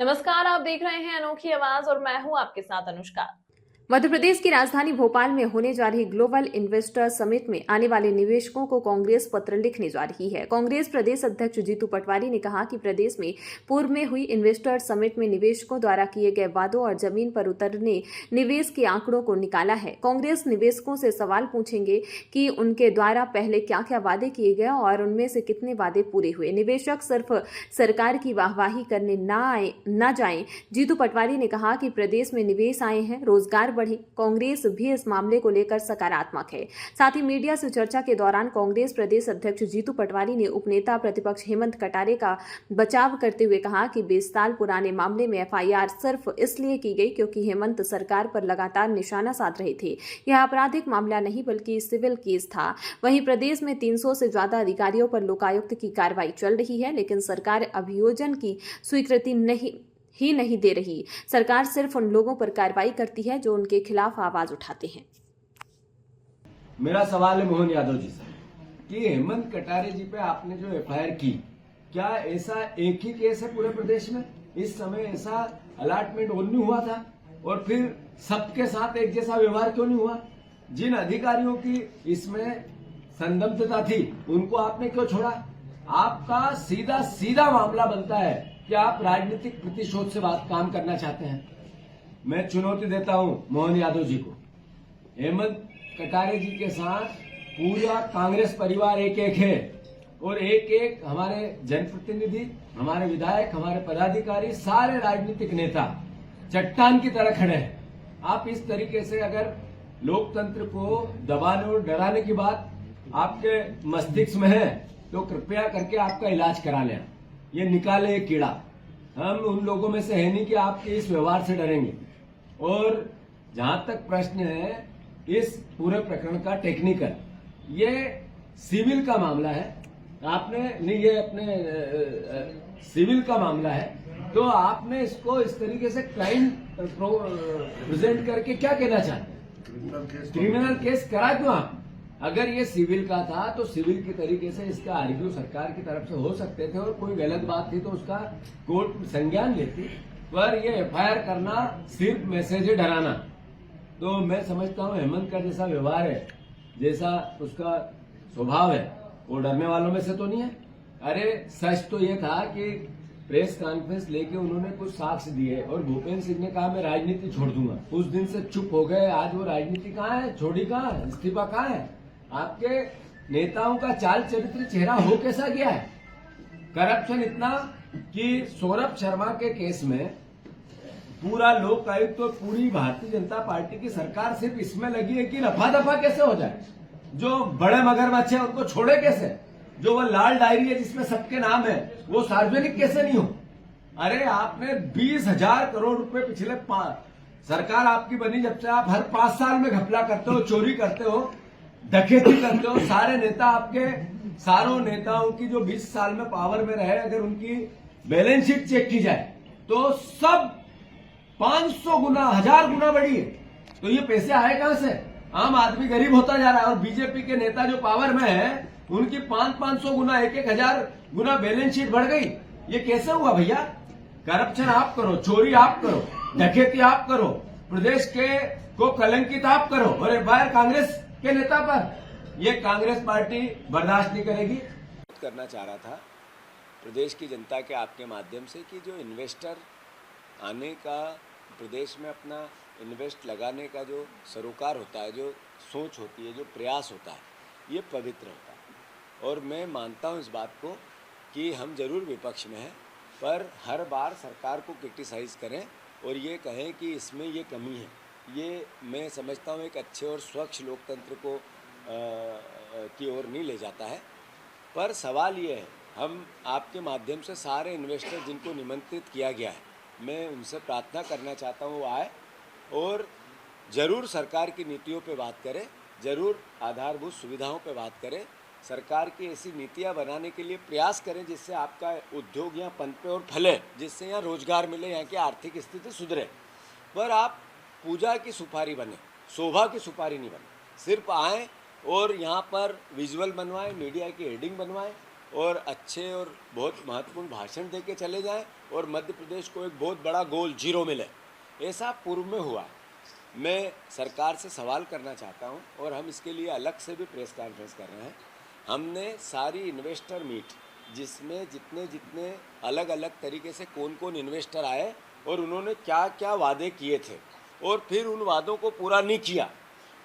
नमस्कार, आप देख रहे हैं अनोखी आवाज और मैं हूं आपके साथ अनुष्का। मध्य प्रदेश की राजधानी भोपाल में होने जा रही ग्लोबल इन्वेस्टर समिट में आने वाले निवेशकों को कांग्रेस पत्र लिखने जा रही है। कांग्रेस प्रदेश अध्यक्ष जीतू पटवारी ने कहा कि प्रदेश में पूर्व में हुई इन्वेस्टर समिट में निवेशकों द्वारा किए गए वादों और जमीन पर उतरने निवेश के आंकड़ों को निकाला है। कांग्रेस निवेशकों से सवाल पूछेंगे कि उनके द्वारा पहले क्या क्या वादे किए गए और उनमें से कितने वादे पूरे हुए। निवेशक सिर्फ सरकार की वाहवाही करने न जाएं। जीतू पटवारी ने कहा कि प्रदेश में निवेश आए हैं, रोजगार बढ़े। कांग्रेस भी इस मामले को लेकर सकारात्मक है। साथ ही मीडिया से चर्चा के दौरान कांग्रेस प्रदेश अध्यक्ष जीतू पटवारी ने उपनेता प्रतिपक्ष हेमंत कटारे का बचाव करते हुए कहा कि 20 साल पुराने मामले में एफआईआर सिर्फ इसलिए की गई क्योंकि हेमंत सरकार पर लगातार निशाना साध रहे थे। यह आपराधिक मामला नहीं बल्कि सिविल केस था। वहीं प्रदेश में 300 से ज्यादा अधिकारियों पर लोकायुक्त की कार्रवाई चल रही है, लेकिन सरकार अभियोजन की स्वीकृति नहीं दे रही। सरकार सिर्फ उन लोगों पर कार्रवाई करती है जो उनके खिलाफ आवाज उठाते हैं। मेरा सवाल है मोहन यादव जी से कि हेमंत कटारे जी पे आपने जो एफआईआर की, क्या ऐसा एक ही केस है पूरे प्रदेश में? इस समय ऐसा अलॉटमेंट नहीं हुआ था और फिर सबके साथ एक जैसा व्यवहार क्यों नहीं हुआ? जिन अधिकारियों की इसमें संदिग्धता थी उनको आपने क्यों छोड़ा? आपका सीधा सीधा मामला बनता है कि आप राजनीतिक प्रतिशोध से बात काम करना चाहते हैं। मैं चुनौती देता हूं मोहन यादव जी को। हेमंत कटारे जी के साथ पूरा कांग्रेस परिवार एक एक है और एक एक हमारे जनप्रतिनिधि, हमारे विधायक, हमारे पदाधिकारी, सारे राजनीतिक नेता चट्टान की तरह खड़े हैं। आप इस तरीके से अगर लोकतंत्र को दबाने और डराने की बात आपके मस्तिष्क में है तो कृपया करके आपका इलाज करा लें। ये निकाले ये कीड़ा। हम उन लोगों में से है नहीं कि आपके इस व्यवहार से डरेंगे। और जहां तक प्रश्न है इस पूरे प्रकरण का टेक्निकल, ये सिविल का मामला है। आपने नहीं, ये अपने सिविल का मामला है, तो आपने इसको इस तरीके से क्राइम प्रेजेंट करके क्या कहना चाहते हैं? क्रिमिनल केस करा क्यों आप? अगर ये सिविल का था तो सिविल के तरीके से इसका आर्ग्यू सरकार की तरफ से हो सकते थे और कोई गलत बात थी तो उसका कोर्ट संज्ञान लेती, पर ये एफआईआर करना सिर्फ मैसेज डराना। तो मैं समझता हूं हेमंत का जैसा व्यवहार है, जैसा उसका स्वभाव है, वो डरने वालों में से तो नहीं है। अरे सच तो ये था कि प्रेस कॉन्फ्रेंस लेके उन्होंने कुछ साक्ष्य दिए और भूपेंद्र सिंह ने कहा मैं राजनीति छोड़ दूंगा। उस दिन से चुप हो गए। आज वो राजनीति कहाँ है? छोड़ी कहाँ है? इस्तीफा कहाँ है? आपके नेताओं का चाल चरित्र चेहरा हो कैसा गया है? करप्शन इतना कि सौरभ शर्मा के केस में पूरा लोकायुक्त और पूरी भारतीय जनता पार्टी की सरकार सिर्फ इसमें लगी है कि रफा दफा कैसे हो जाए। जो बड़े मगरमच्छ है उनको छोड़े कैसे? जो वो लाल डायरी है जिसमें सबके नाम है वो सार्वजनिक कैसे नहीं हो? अरे आपने 20,000 करोड़ रुपए पिछले सरकार आपकी बनी जब से आप हर 5 साल में घपला करते हो, चोरी करते हो, डकैती करते हो। सारे नेता आपके, सारों नेताओं की जो 20 साल में पावर में रहे, अगर उनकी बैलेंस शीट चेक की जाए तो सब 500 गुना, 1000 गुना बढ़ी है। तो ये पैसे आए कहां से? आम आदमी गरीब होता जा रहा है और बीजेपी के नेता जो पावर में है उनकी 500 गुना, 1,000 गुना बैलेंस शीट बढ़ गई। ये कैसे हुआ भैया? करप्शन आप करो, चोरी आप करो, डकैती आप करो, प्रदेश के को कलंकित आप करो और एफआईआर कांग्रेस के नेता पर। ये कांग्रेस पार्टी बर्दाश्त नहीं करेगी। करना चाह रहा था प्रदेश की जनता के आपके माध्यम से कि जो इन्वेस्टर आने का, प्रदेश में अपना इन्वेस्ट लगाने का जो सरोकार होता है, जो सोच होती है, जो प्रयास होता है, ये पवित्र होता है। और मैं मानता हूँ इस बात को कि हम जरूर विपक्ष में हैं, पर हर बार सरकार को क्रिटिसाइज़ करें और ये कहें कि इसमें ये कमी है, ये मैं समझता हूँ एक अच्छे और स्वच्छ लोकतंत्र को की ओर नहीं ले जाता है। पर सवाल ये है, हम आपके माध्यम से सारे इन्वेस्टर जिनको निमंत्रित किया गया है, मैं उनसे प्रार्थना करना चाहता हूँ वो आए और ज़रूर सरकार की नीतियों पे बात करें, ज़रूर आधारभूत सुविधाओं पे बात करें, सरकार की ऐसी नीतियाँ बनाने के लिए प्रयास करें जिससे आपका उद्योग यहाँ पनपे और फले, जिससे यहाँ रोजगार मिले, यहाँ की आर्थिक स्थिति सुधरे। पर आप पूजा की सुपारी बने, शोभा की सुपारी नहीं बने। सिर्फ आएँ और यहाँ पर विजुअल बनवाएं, मीडिया की हेडिंग बनवाएं और अच्छे और बहुत महत्वपूर्ण भाषण दे के चले जाएं और मध्य प्रदेश को एक बहुत बड़ा गोल जीरो मिले। ऐसा पूर्व में हुआ। मैं सरकार से सवाल करना चाहता हूं और हम इसके लिए अलग से भी प्रेस कॉन्फ्रेंस कर रहे हैं। हमने सारी इन्वेस्टर मीट जिसमें जितने जितने अलग अलग तरीके से कौन कौन इन्वेस्टर आए और उन्होंने क्या क्या वादे किए थे और फिर उन वादों को पूरा नहीं किया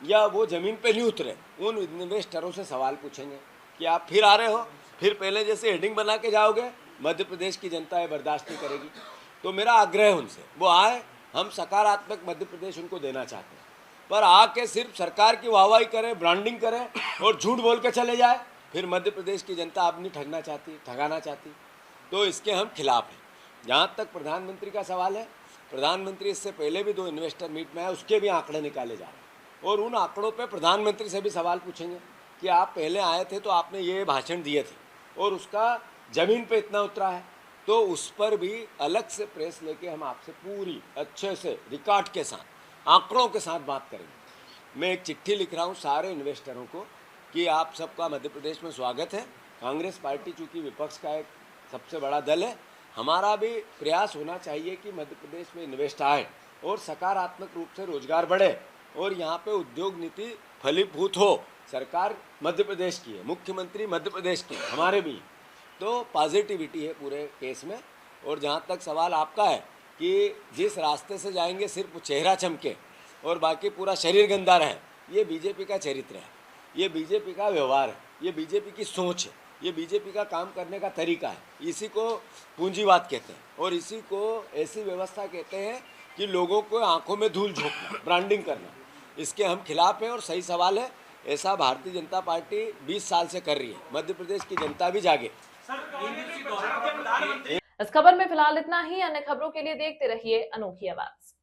या वो ज़मीन पे नहीं उतरे, उन इन्वेस्टरों से सवाल पूछेंगे कि आप फिर आ रहे हो, फिर पहले जैसे हेडिंग बना के जाओगे, मध्य प्रदेश की जनता ये बर्दाश्त नहीं करेगी। तो मेरा आग्रह है उनसे, वो आए, हम सकारात्मक मध्य प्रदेश उनको देना चाहते हैं, पर आके सिर्फ सरकार की वाहवाही करें, ब्रांडिंग करें और झूठ बोल के चले जाए, फिर मध्य प्रदेश की जनता अब नहीं ठगाना चाहती। तो इसके हम खिलाफ हैं। जहाँ तक प्रधानमंत्री का सवाल है, प्रधानमंत्री इससे पहले भी 2 इन्वेस्टर मीट में आए, उसके भी आंकड़े निकाले जा रहे हैं और उन आंकड़ों पे प्रधानमंत्री से भी सवाल पूछेंगे कि आप पहले आए थे तो आपने ये भाषण दिए थे और उसका ज़मीन पे इतना उतरा है, तो उस पर भी अलग से प्रेस लेके हम आपसे पूरी अच्छे से रिकॉर्ड के साथ, आंकड़ों के साथ बात करेंगे। मैं एक चिट्ठी लिख रहा हूँ सारे इन्वेस्टरों को कि आप सबका मध्य प्रदेश में स्वागत है। कांग्रेस पार्टी चूँकि विपक्ष का एक सबसे बड़ा दल है, हमारा भी प्रयास होना चाहिए कि मध्य प्रदेश में इन्वेस्ट आए और सकारात्मक रूप से रोजगार बढ़े और यहाँ पे उद्योग नीति फलीभूत हो। सरकार मध्य प्रदेश की है, मुख्यमंत्री मध्य प्रदेश की, हमारे भी, तो पॉजिटिविटी है पूरे केस में। और जहाँ तक सवाल आपका है कि जिस रास्ते से जाएंगे सिर्फ चेहरा चमके और बाकी पूरा शरीर गंदा रहे, ये बीजेपी का चरित्र है, ये बीजेपी का व्यवहार है, ये बीजेपी की सोच है, ये बीजेपी का काम करने का तरीका है। इसी को पूंजीवाद कहते हैं और इसी को ऐसी व्यवस्था कहते हैं कि लोगों को आंखों में धूल झोंकना, ब्रांडिंग करना। इसके हम खिलाफ हैं और सही सवाल है, ऐसा भारतीय जनता पार्टी 20 साल से कर रही है। मध्य प्रदेश की जनता भी जागे। इस खबर में फिलहाल इतना ही। अन्य खबरों के लिए देखते रहिए अनोखी आवाज।